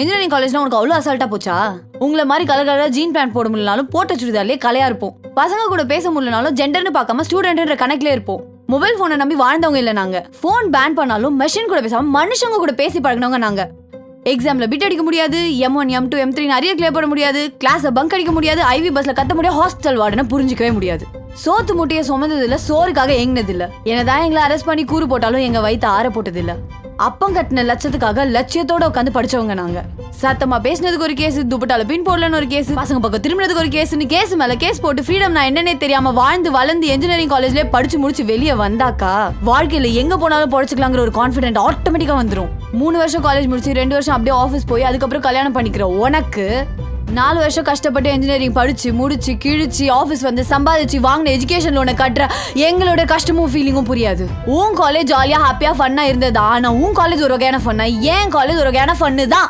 Engineering காலேஜ்னா உனக்கு அவ்வளவு அசால்ட்டா போச்சா? உங்களை மாதிரி கலர் கலரா ஜீன் பேண்ட் போட முடியலனாலும் போட்ட சுடிதார்லயே கலையா இருப்போம். பசங்க கூட பேச முடியலனாலும் ஜெண்டர்னு பார்க்காம ஸ்டூடெண்ட்ன்ற கணக்குல இருப்போம். மொபைல் போனை நம்பி வாழ்ந்தவங்க இல்ல நாங்க. போன் பேன் பண்ணாலும் மெஷின் கூட பேசாம மனுஷங்க கூட பேசி பழகினவங்க நாங்க. எக்ஸாம்ல பிட் அடிக்க முடியாது, M1 M2 M3 நிறைய கிளியர் பண்ண முடியாது, கிளாஸ்ல பங்க் அடிக்க முடியாது, ஐவி பஸ்ல கத்த முடியாது, ஹாஸ்டல் வார்டனை புரிஞ்சிக்கவே முடியாது. சோத்து முட்டைய சுமந்தது இல்ல, சோறுக்காக எங்கினது இல்ல. என்னதான் எங்களை அரெஸ்ட் பண்ணி கூறு போட்டாலும் எங்க வயிற்று ஆற போட்டது இல்ல. அப்பம் கட்டின லட்சத்துக்காக லட்சியத்தோட உட்காந்து படிச்சவங்க நாங்க. சத்தமா பேசினதுக்கு ஒரு கேஸ், துப்பட்டால பின் போடலன்னு ஒரு கேஸ், பசங்க பக்கம் திரும்பினதுக்கு ஒரு கேஸ்னு கேஸ் மேல கேஸ் போட்டு ஃப்ரீடம் நான் என்னன்னே தெரியாம வாழ்ந்து வளர்ந்து இன்ஜினியரிங் காலேஜ்லயே படிச்சு முடிச்சு வெளியே வந்தாக்கா வாழ்க்கையில எங்க போனாலும் பொழைச்சிக்கலாங்கிற ஒரு கான்ஃபிடென்ட் ஆட்டோமேட்டிக்கா வந்துரும். 3 வருஷம் காலேஜ் முடிச்சு 2 வருஷம் அப்படியே ஆஃபீஸ் போய் அதுக்கப்புறம் கல்யாணம் பண்ணிக்கிற உனக்கு 4 வருஷம் கஷ்டப்பட்டு இன்ஜினியரிங் படிச்சு முடிச்சு கிழிச்சு ஆஃபீஸ் வந்து சம்பாதிச்சு வாங்கின எஜுகேஷன் லோனை கட்டுற எங்களோட கஷ்டமும் ஃபீலிங்கும் புரியாது. உன் காலேஜ் ஜாலியா ஹாப்பியா ஃபன்னா இருந்தது. ஆனா உன் காலேஜ் ஒரு வகையான ஃபன்னா, ஏன் காலேஜ் ஒரு வகையான ஃபன்னு தான்.